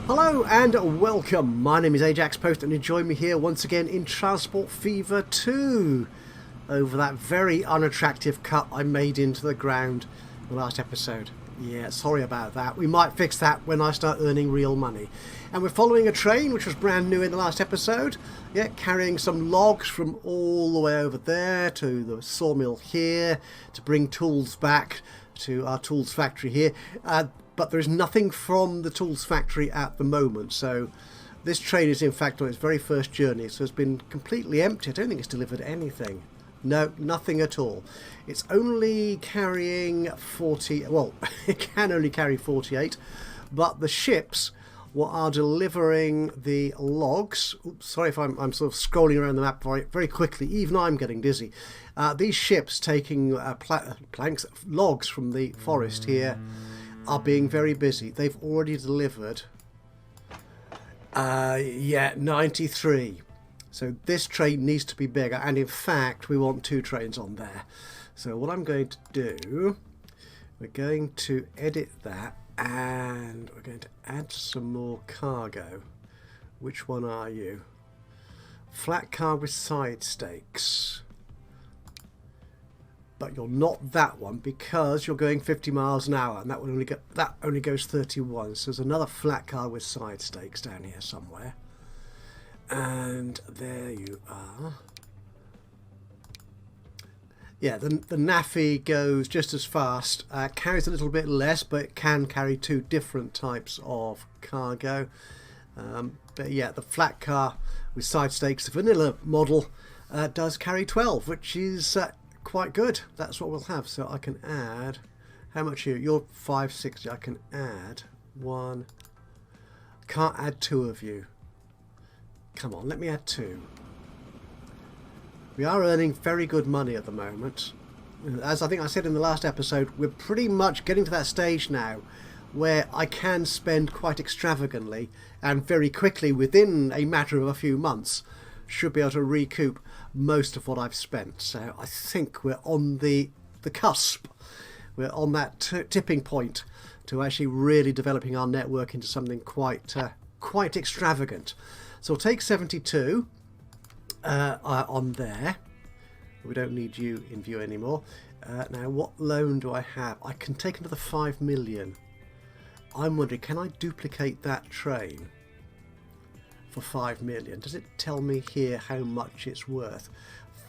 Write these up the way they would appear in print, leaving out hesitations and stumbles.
Hello and welcome. My name is Ajaxpost and you join me here once again in Transport Fever 2 over that very unattractive cut I made into the ground in the last episode. Yeah, sorry about that. We might fix that when I start earning real money. And we're following a train which was brand new in the last episode. Yeah, carrying some logs from all the way over there to the sawmill here to bring tools back to our tools factory here. But there is nothing from the tools factory at the moment, so this train is in fact on its very first journey, so it's been completely empty. I don't think it's delivered anything. No, nothing at all. It's only carrying 40, well, it can only carry 48, but the ships what are delivering the logs. Oops, sorry if I'm sort of scrolling around the map very quickly, even I'm getting dizzy. These ships taking logs from the forest here are being very busy. They've already delivered 93. So this train needs to be bigger, and in fact we want 2 trains on there. So what I'm going to do, we're going to edit that and we're going to add some more cargo. Which one are you? Flat car with side stakes. But you're not that one because you're going 50 miles an hour, and that only goes 31. So there's another flat car with side stakes down here somewhere. And there you are. Yeah, the NAFI goes just as fast, carries a little bit less, but it can carry 2 different types of cargo. But yeah, the flat car with side stakes, the vanilla model, does carry 12, which is quite good. That's what we'll have. So I can add, how much are you? You're 560. I can add 1. Can't add 2 of you. Come on, let me add 2. We are earning very good money at the moment. As I think I said in the last episode, we're pretty much getting to that stage now where I can spend quite extravagantly and very quickly, within a matter of a few months, should be able to recoup most of what I've spent. So I think we're on the cusp. We're on that tipping point to actually really developing our network into something quite extravagant. So we'll take 72 on there. We don't need you in view anymore. Now what loan do I have? I can take another 5 million. I'm wondering, can I duplicate that train for 5 million? Does it tell me here how much it's worth?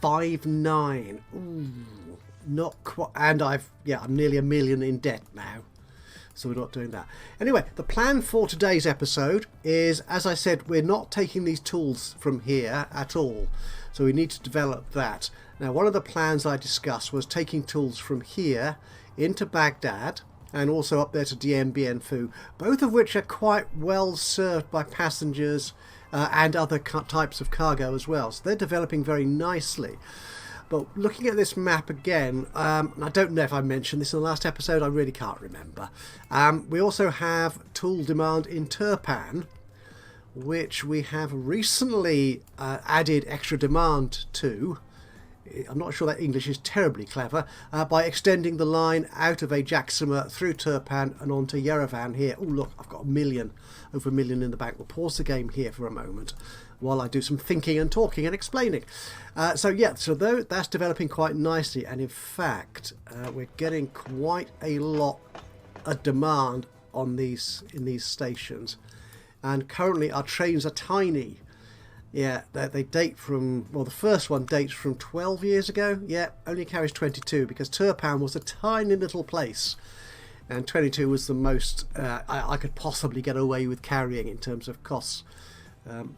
5.9. Ooh, not quite. And I'm nearly $1 million in debt now, so we're not doing that. Anyway, the plan for today's episode is, as I said, we're not taking these tools from here at all, so we need to develop that. Now, one of the plans I discussed was taking tools from here into Baghdad and also up there to Dien Bien Phu, both of which are quite well served by passengers and other types of cargo as well. So they're developing very nicely. But looking at this map again, I don't know if I mentioned this in the last episode, I really can't remember. We also have tool demand in Turpan, which we have recently added extra demand to. I'm not sure that English is terribly clever, by extending the line out of Ajaxpost through Turpan and onto Yerevan here. Oh look, I've got over $1 million in the bank. We'll pause the game here for a moment while I do some thinking and talking and explaining. So that's developing quite nicely, and in fact we're getting quite a lot of demand on in these stations, and currently our trains are tiny. Yeah, they date from, well, the first one dates from 12 years ago. Yeah, only carries 22 because Turpan was a tiny little place, and 22 was the most I could possibly get away with carrying in terms of costs.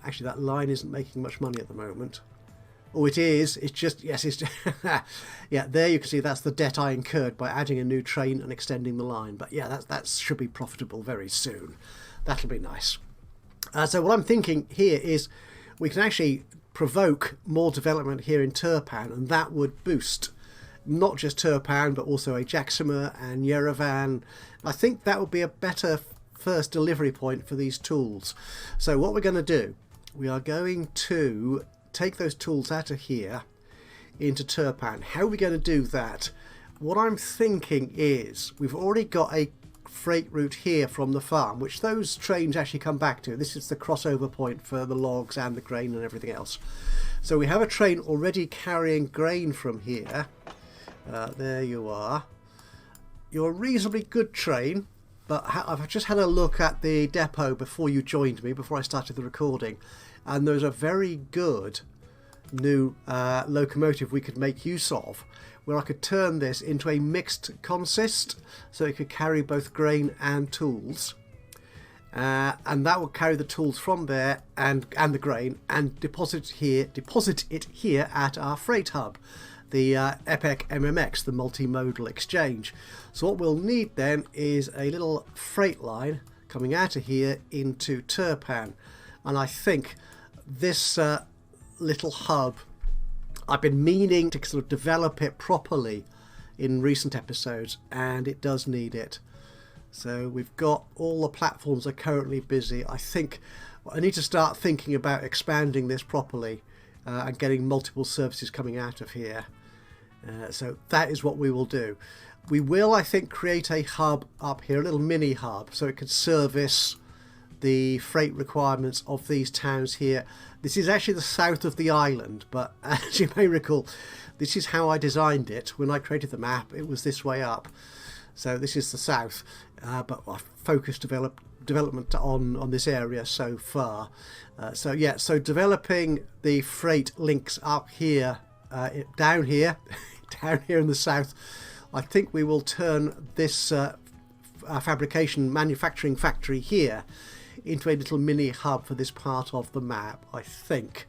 Actually, that line isn't making much money at the moment. Oh, it is. It's just, yes, it's yeah, there you can see that's the debt I incurred by adding a new train and extending the line. But yeah, that should be profitable very soon. That'll be nice. So what I'm thinking here is we can actually provoke more development here in Turpan, and that would boost not just Turpan but also Ajaxpost and Yerevan. I think that would be a better first delivery point for these tools. So what we're going to do, we are going to take those tools out of here into Turpan. How are we going to do that? What I'm thinking is we've already got a freight route here from the farm, which those trains actually come back to. This is the crossover point for the logs and the grain and everything else. So we have a train already carrying grain from here. There you are. You're a reasonably good train, but I've just had a look at the depot before you joined me, before I started the recording, and there's a very good new locomotive we could make use of, where I could turn this into a mixed consist, so it could carry both grain and tools, and that would carry the tools from there and the grain and deposit it here at our freight hub, the EPEC MMX, the multimodal exchange. So what we'll need then is a little freight line coming out of here into Turpan, and I think this little hub, I've been meaning to sort of develop it properly in recent episodes, and it does need it. So we've got all the platforms are currently busy. I think I need to start thinking about expanding this properly and getting multiple services coming out of here. So that is what we will do. We will, I think, create a hub up here, a little mini hub, so it could service the freight requirements of these towns here. This is actually the south of the island, but as you may recall, this is how I designed it. When I created the map, it was this way up. So this is the south, but I've focused development on this area so far. So yeah, so developing the freight links up here, down here, down here in the south. I think we will turn this manufacturing factory here into a little mini hub for this part of the map, I think.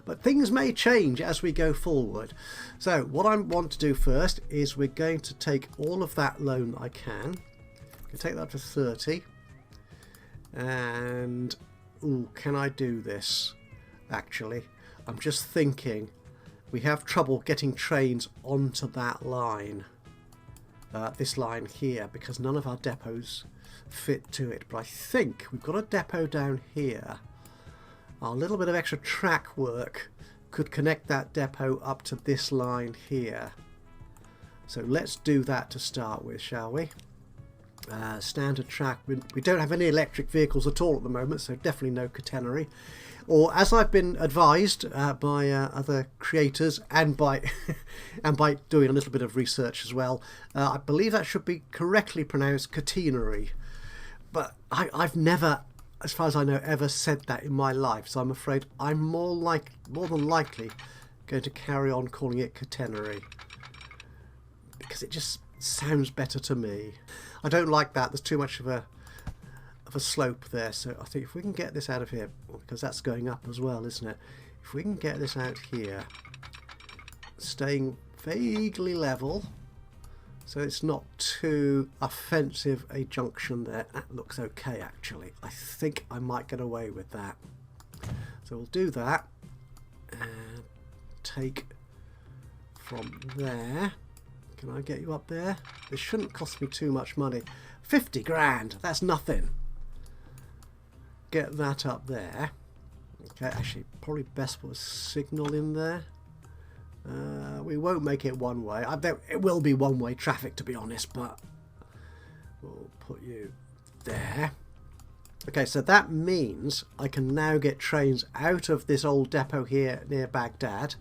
But things may change as we go forward. So what I want to do first is we're going to take all of that loan that I can. Take that to 30. And ooh, can I do this? Actually, I'm just thinking we have trouble getting trains onto that line. This line here, because none of our depots fit to it. But I think we've got a depot down here. A little bit of extra track work could connect that depot up to this line here. So let's do that to start with, shall we? Standard track. We don't have any electric vehicles at all at the moment, so definitely no catenary. Or, as I've been advised by other creators and by and by doing a little bit of research as well, I believe that should be correctly pronounced catenary. But I've never, as far as I know, ever said that in my life, so I'm afraid I'm more than likely going to carry on calling it catenary, because it just sounds better to me. I don't like that. There's too much of a slope there, so I think if we can get this out of here, because that's going up as well, isn't it? If we can get this out here, staying vaguely level, so it's not too offensive a junction there. That looks okay, actually. I think I might get away with that. So we'll do that and take from there. Can I get you up there? This shouldn't cost me too much money. 50 grand, that's nothing. Get that up there. Okay, actually, probably best put a signal in there. We won't make it one way. I bet it will be one way traffic, to be honest, but we'll put you there. Okay, so that means I can now get trains out of this old depot here near Baghdad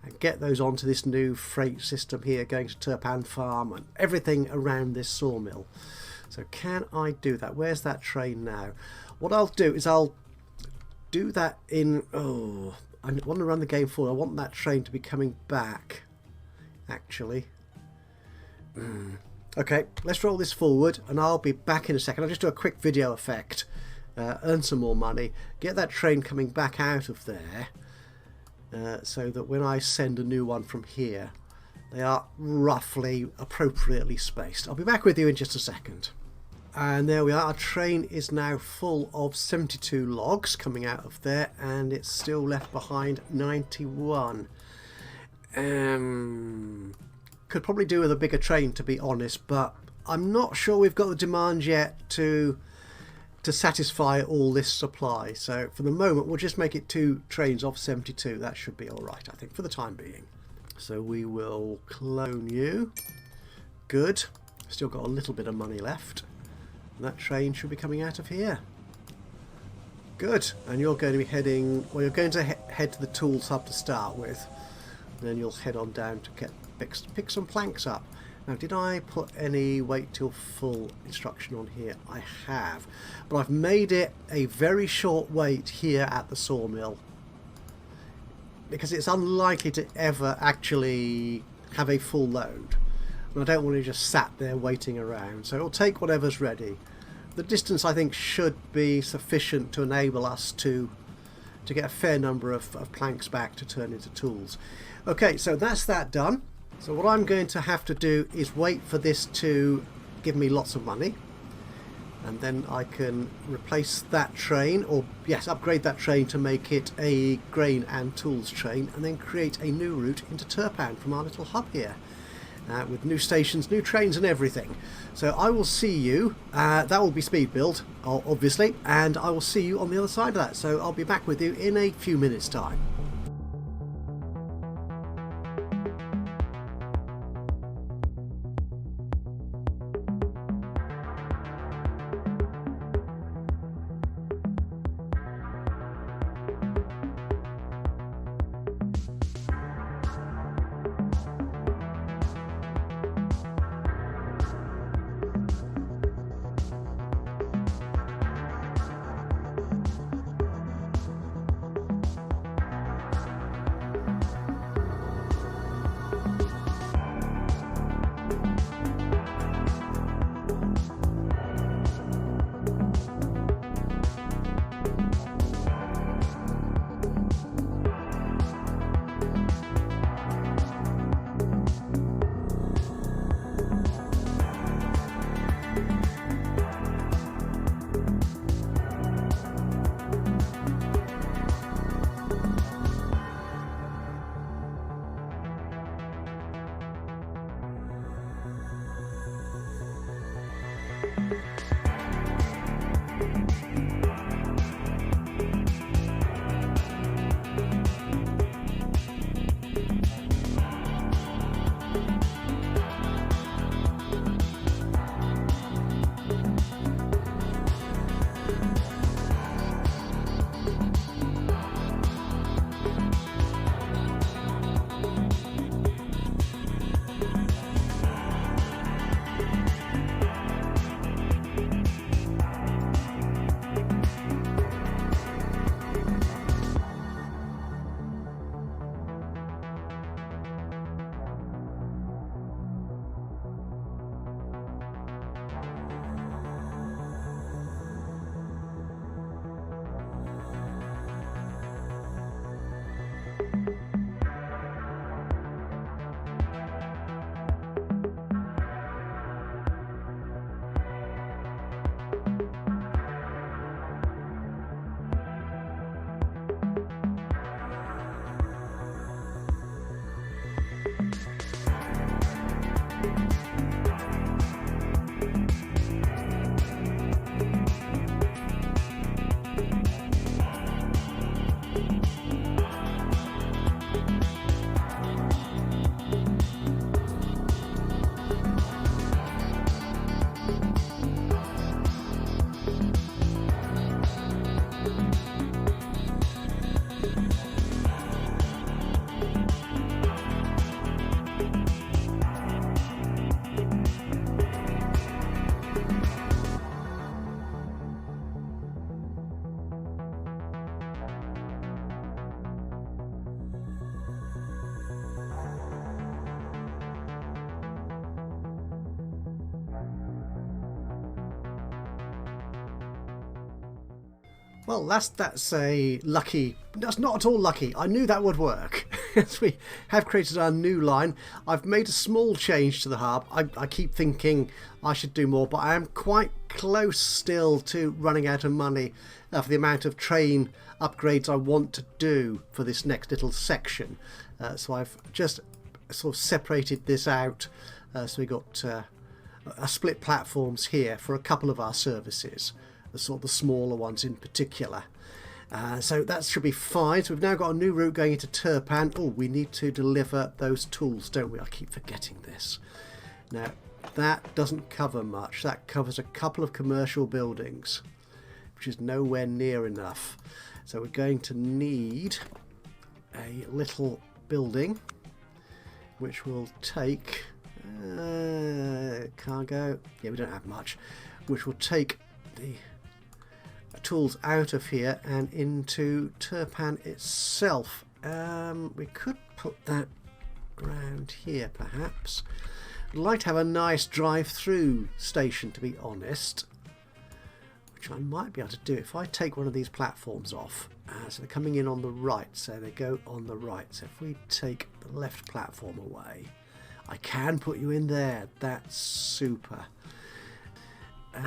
and get those onto this new freight system here going to Turpan Farm and everything around this sawmill. So can I do that? Where's that train now? What I'll do is I'll do that in... Oh, I want to run the game forward. I want that train to be coming back, actually. Okay, let's roll this forward and I'll be back in a second. I'll just do a quick video effect, earn some more money, get that train coming back out of there, so that when I send a new one from here, they are roughly appropriately spaced. I'll be back with you in just a second. And there we are. Our train is now full of 72 logs coming out of there, and it's still left behind 91. Could probably do with a bigger train, to be honest, but I'm not sure we've got the demand yet to satisfy all this supply. So for the moment, we'll just make it 2 trains of 72. That should be all right, I think, for the time being. So we will clone you. Good. Still got a little bit of money left. And that train should be coming out of here. Good. And you're going to be heading, well, you're going to head to the tools hub to start with. And then you'll head on down to pick some planks up. Now, did I put any wait till full instruction on here? I have. But I've made it a very short wait here at the sawmill, because it's unlikely to ever actually have a full load. And I don't want to just sat there waiting around. So it'll take whatever's ready. The distance, I think, should be sufficient to enable us to get a fair number of planks back to turn into tools. Okay, so that's that done. So what I'm going to have to do is wait for this to give me lots of money, and then I can replace that train, or yes, upgrade that train to make it a grain and tools train, and then create a new route into Turpan from our little hub here, with new stations, new trains and everything. So I will see you, that will be speed build obviously, and I will see you on the other side of that. So I'll be back with you in a few minutes time. Well, that's a lucky... That's not at all lucky. I knew that would work. As we have created our new line, I've made a small change to the hub. I keep thinking I should do more, but I am quite close still to running out of money for the amount of train upgrades I want to do for this next little section. So I've just sort of separated this out. So we got split platforms here for a couple of our services. The sort of the smaller ones in particular. So that should be fine. So we've now got a new route going into Turpan. Oh, we need to deliver those tools, don't we? I keep forgetting this. Now, that doesn't cover much. That covers a couple of commercial buildings, which is nowhere near enough. So we're going to need a little building which will take cargo. Yeah, we don't have much. Which will take the tools out of here and into Turpan itself. We could put that around here perhaps. I'd like to have a nice drive-through station, to be honest, which I might be able to do if I take one of these platforms off. So they're coming in on the right, so they go on the right. So if we take the left platform away, I can put you in there. That's super.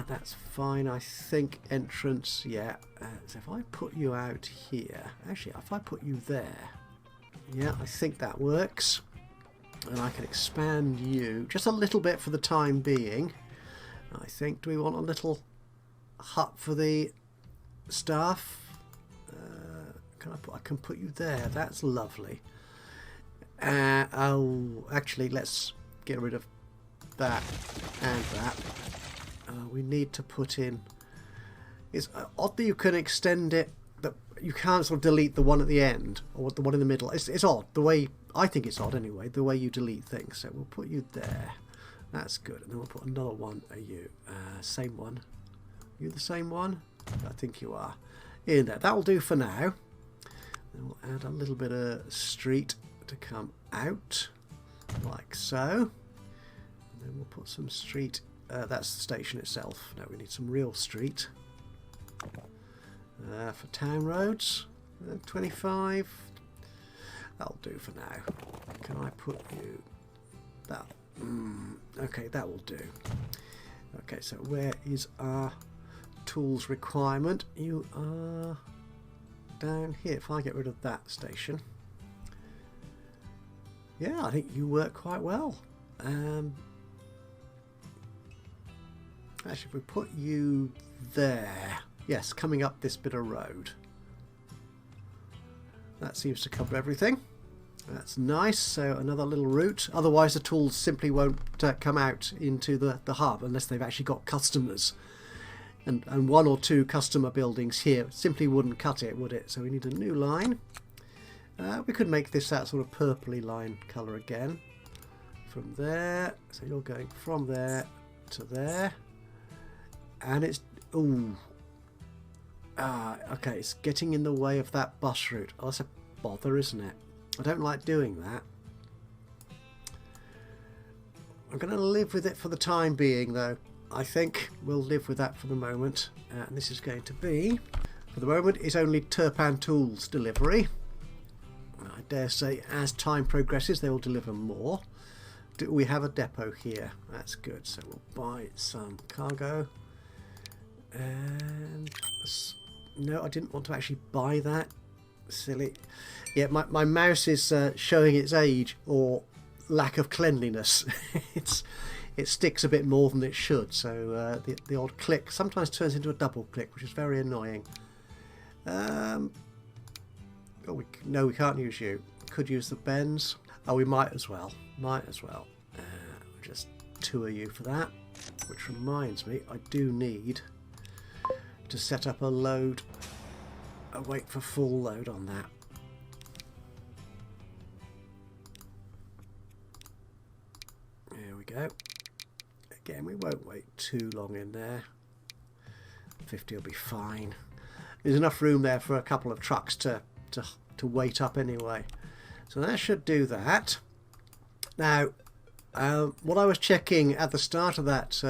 That's fine, I think. Entrance, yeah. So if I put you out here, actually, if I put you there, yeah, I think that works. And I can expand you just a little bit for the time being. I think, do we want a little hut for the staff? I can put you there. That's lovely. Oh, actually, let's get rid of that and that. We need to put in. It's odd that you can extend it, but you can't sort of delete the one at the end or the one in the middle. It's odd the way. I think it's odd anyway, the way you delete things. So we'll put you there. That's good. And then we'll put another one at you. Same one. You the same one? I think you are. In there. That'll do for now. Then we'll add a little bit of street to come out, like so. And then we'll put some street. That's the station itself. No, we need some real street. For town roads, 25. That'll do for now. Can I put you that? Okay, that will do. Okay, so where is our tools requirement? You are down here. If I get rid of that station, yeah, I think you work quite well. Actually, if we put you there, yes, coming up this bit of road. That seems to cover everything. That's nice. So another little route. Otherwise the tools simply won't come out into the hub unless they've actually got customers. And one or two customer buildings here simply wouldn't cut it, would it? So we need a new line. We could make this that sort of purpley line colour again. From there. So you're going from there to there. And it's... ooh. Okay, it's getting in the way of that bus route. Oh, that's a bother, isn't it? I don't like doing that. I'm going to live with it for the time being, though. I think we'll live with that for the moment. And this is going to be, for the moment, it's only Turpan Tools delivery. I dare say as time progresses, they will deliver more. Do we have a depot here? That's good. So we'll buy some cargo. And... no, I didn't want to actually buy that. Silly. Yeah, my mouse is showing its age or lack of cleanliness. It sticks a bit more than it should, so the odd click sometimes turns into a double click, which is very annoying. Oh, no, we can't use you. Could use the bends. Oh, we might as well. Might as well. Just tour you for that. Which reminds me, I do need to set up a load, wait for full load on that. There we go. Again, we won't wait too long in there. 50 will be fine. There's enough room there for a couple of trucks to wait up anyway. So that should do that. Now, what I was checking at the start of that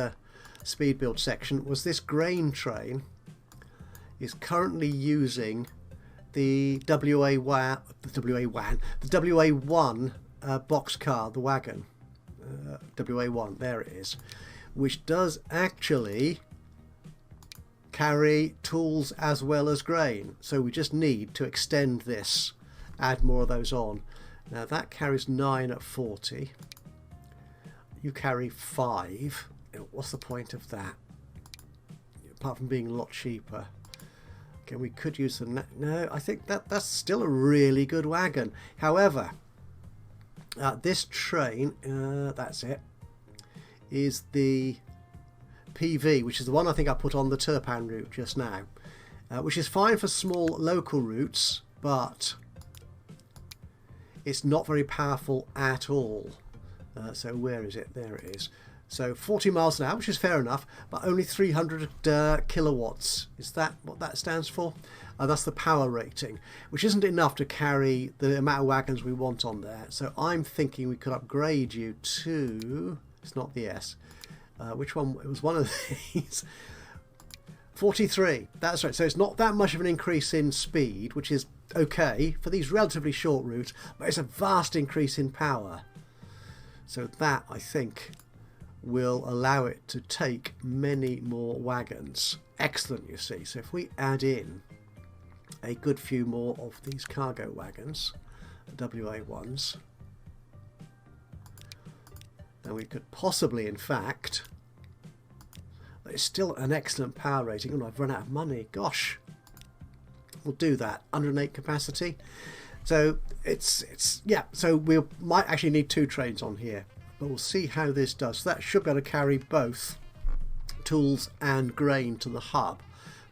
speed build section was this grain train is currently using the WA1 boxcar, the wagon. WA1, there it is, which does actually carry tools as well as grain. So we just need to extend this, add more of those on. Now that carries 9 at 40. You carry 5. What's the point of that? Apart from being a lot cheaper. Okay, we could use the... no, I think that's still a really good wagon. However, this train, that's it, is the PV, which is the one I think I put on the Turpan route just now, which is fine for small local routes, but it's not very powerful at all. So where is it? There it is. So 40 miles an hour, which is fair enough, but only 300 kilowatts. Is that what that stands for? That's the power rating, which isn't enough to carry the amount of wagons we want on there. So I'm thinking we could upgrade you to... It's not the S. Which one? It was one of these. 43. That's right. So it's not that much of an increase in speed, which is okay for these relatively short routes, but it's a vast increase in power. So that, I think, will allow it to take many more wagons. Excellent, you see. So if we add in a good few more of these cargo wagons, WA ones, then we could possibly, in fact, it's still an excellent power rating. Oh, I've run out of money. Gosh. We'll do that. 108 capacity. So it's yeah. So we might actually need 2 trains on here, but we'll see how this does. So that should be able to carry both tools and grain to the hub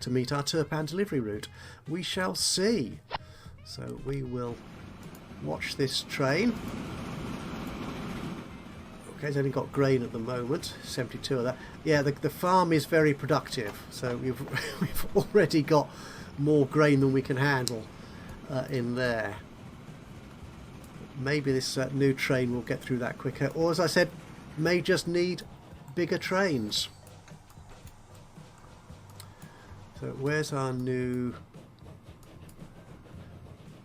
to meet our Turpan delivery route. We shall see. So we will watch this train. Okay, it's only got grain at the moment, 72 of that. Yeah, the farm is very productive, so we've already got more grain than we can handle in there. Maybe this new train will get through that quicker, or as I said, may just need bigger trains. So where's our new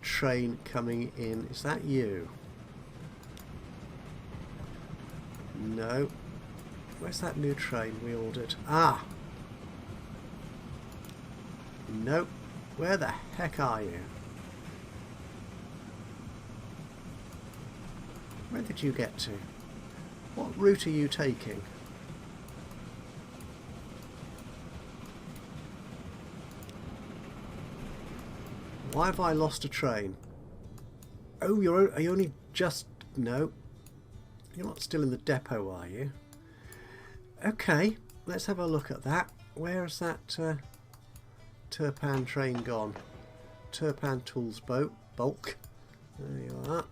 train coming in? Is that you? No. Where's that new train we ordered? Ah! Nope. Where the heck are you? Where did you get to? What route are you taking? Why have I lost a train? Oh, are you only just... No. You're not still in the depot, are you? Okay, let's have a look at that. Where has that Turpan train gone? Turpan Tools Bulk. There you are.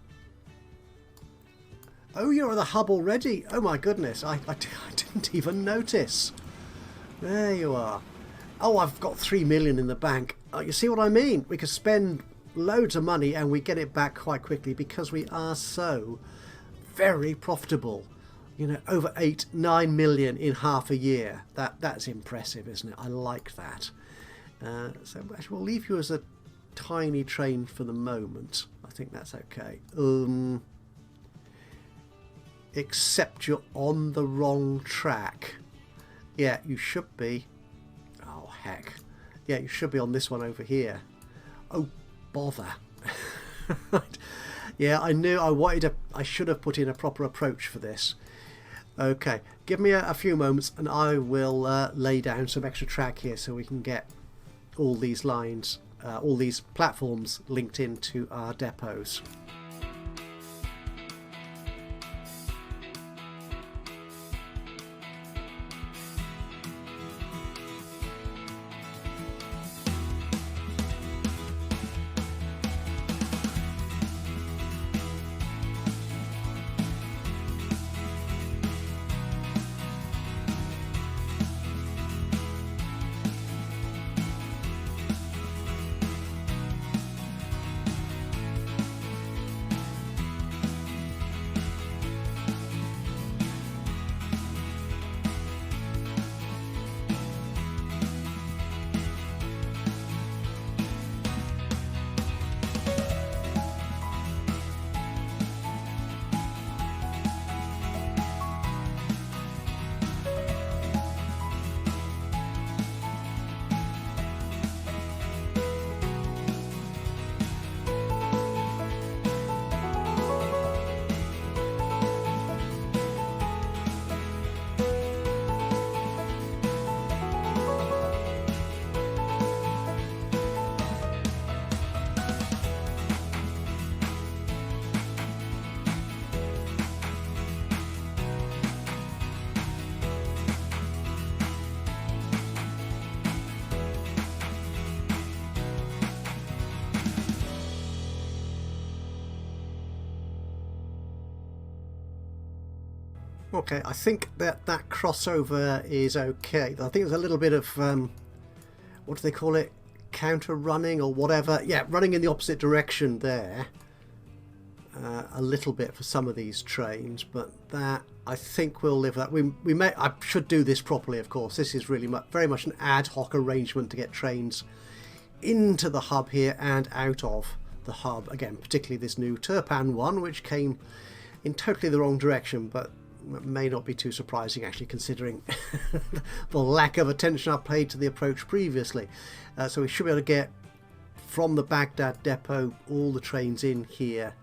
Oh, you're at the hub already. Oh my goodness, I didn't even notice. There you are. Oh, I've got 3 million in the bank. You see what I mean? We could spend loads of money and we get it back quite quickly because we are so very profitable. You know, over 8-9 million in half a year. That's impressive, isn't it? I like that. So actually we'll leave you as a tiny train for the moment. I think that's okay. Except you're on the wrong track. Yeah, you should be. Oh heck. Yeah, you should be on this one over here. Oh bother. Right. Yeah, I knew I should have put in a proper approach for this. Okay, give me a few moments and I will lay down some extra track here so we can get all these lines, all these platforms linked into our depots. Okay, I think that crossover is okay. I think there's a little bit of what do they call it? Counter running or whatever. Yeah, running in the opposite direction there. A little bit for some of these trains, but that I think we'll live that. I should do this properly, of course. This is really very much an ad hoc arrangement to get trains into the hub here and out of the hub. Again, particularly this new Turpan one, which came in totally the wrong direction, but may not be too surprising actually, considering the lack of attention I paid to the approach previously. So we should be able to get from the Baghdad depot all the trains in here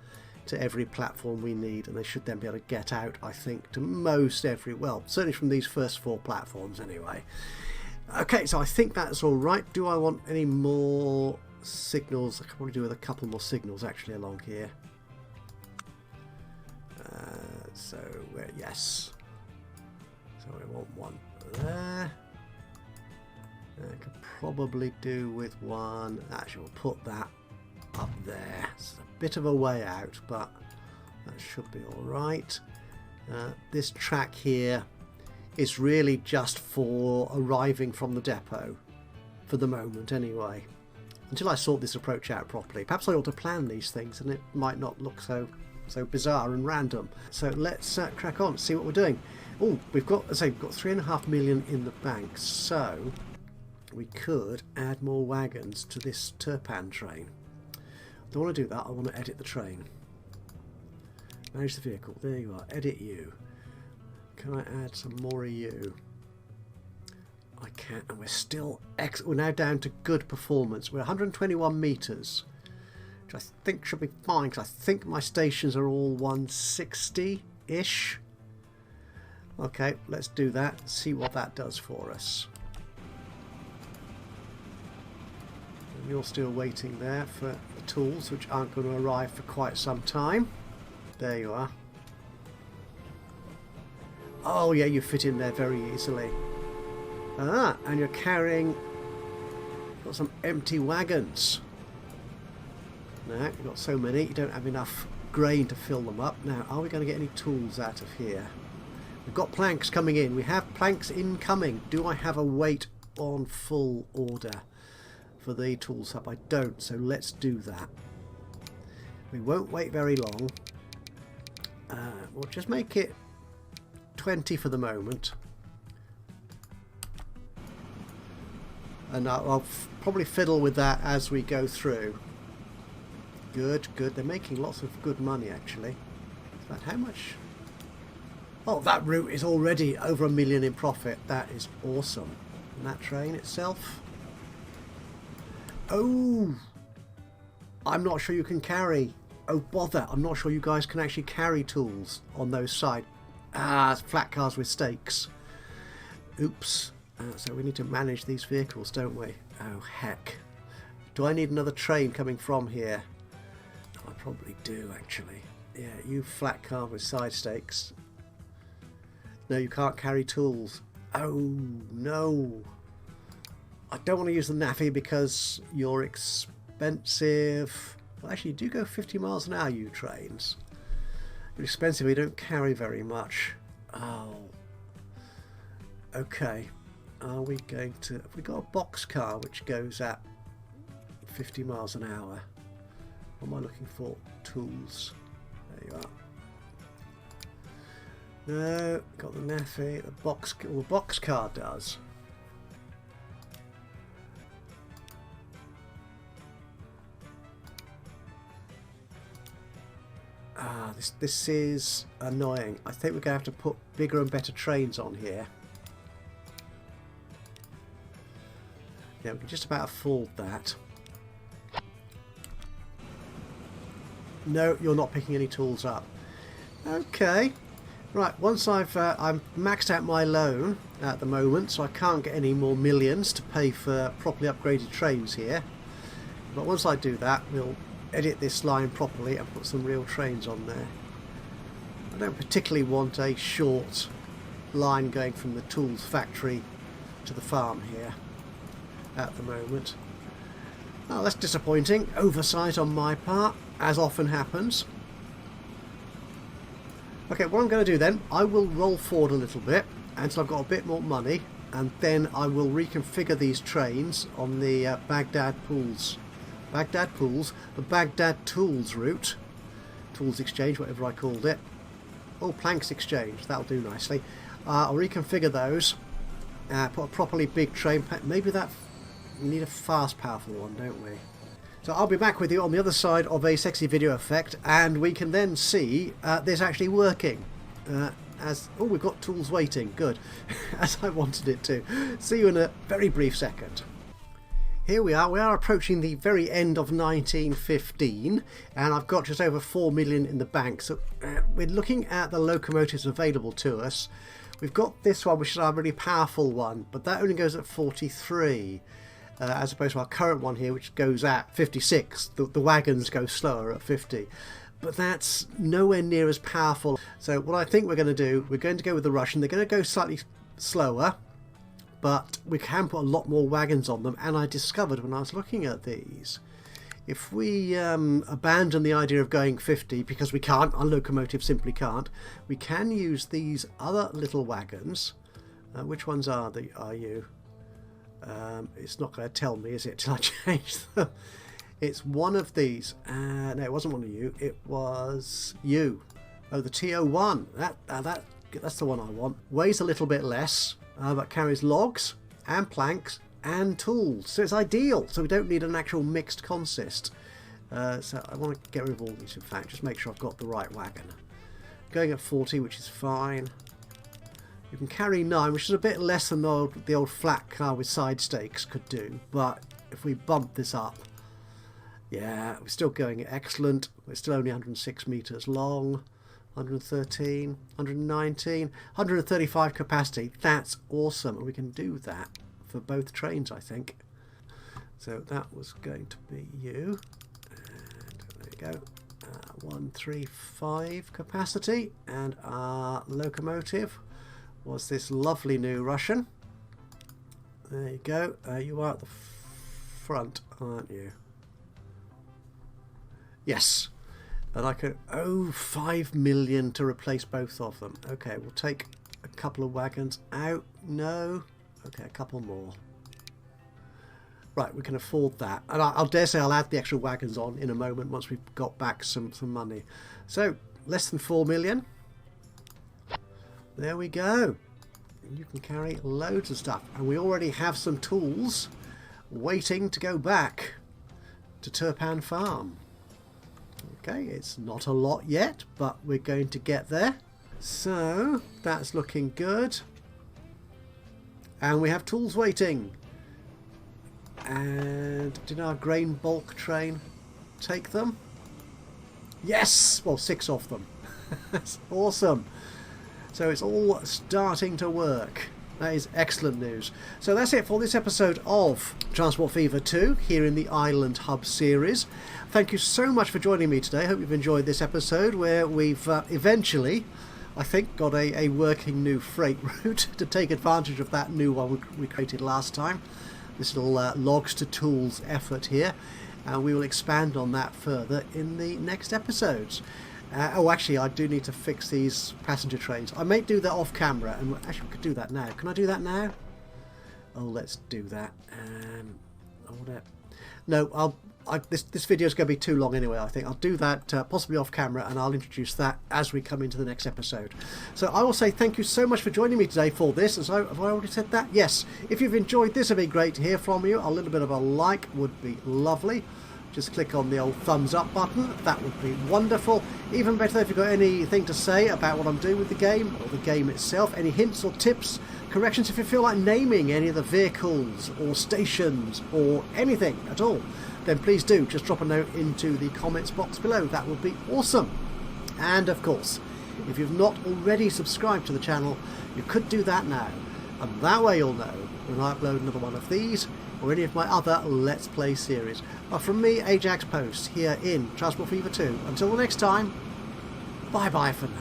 to every platform we need, and they should then be able to get out, I think, to most every, well, certainly from these first 4 platforms anyway. Okay, so I think that's all right. Do I want any more signals? I can probably do with a couple more signals actually along here. Yes. So we want one there. I could probably do with one. Actually, we'll put that up there. It's a bit of a way out, but that should be all right. This track here is really just for arriving from the depot, for the moment anyway, until I sort this approach out properly. Perhaps I ought to plan these things and it might not look so bizarre and random. So let's crack on, see what we're doing. Oh, we've got 3.5 million in the bank, so we could add more wagons to this Turpan train. I don't want to do that. I want to edit the train. Manage the vehicle. There you are. Edit you. Can I add some more of you? I can, and we're still we're now down to good performance. We're 121 meters, which I think should be fine, because I think my stations are all 160-ish. Okay, let's do that. See what that does for us. And you're still waiting there for the tools, which aren't going to arrive for quite some time. There you are. Oh yeah, you fit in there very easily. Ah, and you're carrying, got some empty wagons. Now, you've got so many, you don't have enough grain to fill them up. Now, are we going to get any tools out of here? We've got planks coming in. We have planks incoming. Do I have a weight on full order for the tools hub? I don't, so let's do that. We won't wait very long. We'll just make it 20 for the moment. And I'll probably fiddle with that as we go through. Good, good. They're making lots of good money, actually. In fact, how much? Oh, that route is already over $1 million in profit. That is awesome. And that train itself. Oh, I'm not sure you can carry. Oh, bother. I'm not sure you guys can actually carry tools on those side. Ah, flat cars with stakes. Oops. So we need to manage these vehicles, don't we? Oh, heck. Do I need another train coming from here? I probably do, actually. Yeah, you flat car with side stakes. No, you can't carry tools. Oh, no. I don't want to use the NAFI because you're expensive. Well, actually, you do go 50 miles an hour, you trains. You're expensive, you don't carry very much. Oh. Okay. Are we going to... Have we got a box car which goes at 50 miles an hour? What am I looking for? Tools. There you are. No, got the NAFI. The box car does. Ah, this is annoying. I think we're going to have to put bigger and better trains on here. Yeah, we can just about afford that. No, you're not picking any tools up. Okay. Right, once I'm maxed out my loan at the moment, so I can't get any more millions to pay for properly upgraded trains here. But once I do that, we'll edit this line properly and put some real trains on there. I don't particularly want a short line going from the tools factory to the farm here at the moment. Oh, that's disappointing. Oversight on my part, as often happens. Okay, what I'm going to do then, I will roll forward a little bit until I've got a bit more money, and then I will reconfigure these trains on the Baghdad Pools, the Baghdad Tools route, Tools Exchange, whatever I called it. Oh, Planks Exchange, that'll do nicely. I'll reconfigure those, put a properly big train, maybe that, we need a fast, powerful one, don't we? So I'll be back with you on the other side of a sexy video effect, and we can then see this actually working. Oh, we've got tools waiting, good, as I wanted it to. See you in a very brief second. Here we are approaching the very end of 1915, and I've got just over 4 million in the bank. So we're looking at the locomotives available to us. We've got this one, which is our really powerful one, but that only goes at 43. As opposed to our current one here, which goes at 56. The wagons go slower at 50. But that's nowhere near as powerful. So what I think we're going to do, we're going to go with the Russian. They're going to go slightly slower, but we can put a lot more wagons on them. And I discovered when I was looking at these, if we abandon the idea of going 50, because we can't, our locomotive simply can't, we can use these other little wagons. Which ones are you? It's not going to tell me, is it, till I change them? It's one of these. No, it wasn't one of you. It was you. Oh, the TO1. That's the one I want. Weighs a little bit less, but carries logs and planks and tools. So it's ideal. So we don't need an actual mixed consist. So I want to get rid of all these, in fact. Just make sure I've got the right wagon. Going at 40, which is fine. You can carry 9, which is a bit less than the old flat car with side stakes could do. But if we bump this up, yeah, we're still going excellent. We're still only 106 metres long, 113, 119, 135 capacity. That's awesome. And we can do that for both trains, I think. So that was going to be you. And there you go. 135 capacity. And our locomotive was this lovely new Russian. There you go. You are at the front, aren't you? Yes. And I could... Oh, 5 million to replace both of them. Okay, we'll take a couple of wagons out. No. Okay, a couple more. Right, we can afford that. And I'll dare say I'll add the extra wagons on in a moment once we've got back some money. So, less than 4 million. There we go. You can carry loads of stuff. And we already have some tools waiting to go back to Turpan Farm. Okay, it's not a lot yet, but we're going to get there. So, that's looking good. And we have tools waiting. And did our grain bulk train take them? Yes! Well, 6 of them. That's awesome. So it's all starting to work. That is excellent news. So that's it for this episode of Transport Fever 2 here in the Island Hub series. Thank you so much for joining me today. I hope you've enjoyed this episode where we've eventually, I think, got a working new freight route to take advantage of that new one we created last time. This little logs to tools effort here. And we will expand on that further in the next episodes. Oh, actually, I do need to fix these passenger trains. I may do that off camera, and actually, we could do that now. Can I do that now? Oh, let's do that. No, this video is going to be too long anyway. I think I'll do that possibly off camera, and I'll introduce that as we come into the next episode. So I will say thank you so much for joining me today for this. Have I already said that? Yes. If you've enjoyed this, it'd be great to hear from you. A little bit of a like would be lovely. Just click on the old thumbs up button. That would be wonderful. Even better if you've got anything to say about what I'm doing with the game or the game itself. Any hints or tips, corrections if you feel like naming any of the vehicles or stations or anything at all, then please do just drop a note into the comments box below. That would be awesome. And of course, if you've not already subscribed to the channel, you could do that now. And that way you'll know when I upload another one of these or any of my other Let's Play series. But from me, Ajaxpost, here in Transport Fever 2. Until the next time, bye-bye for now.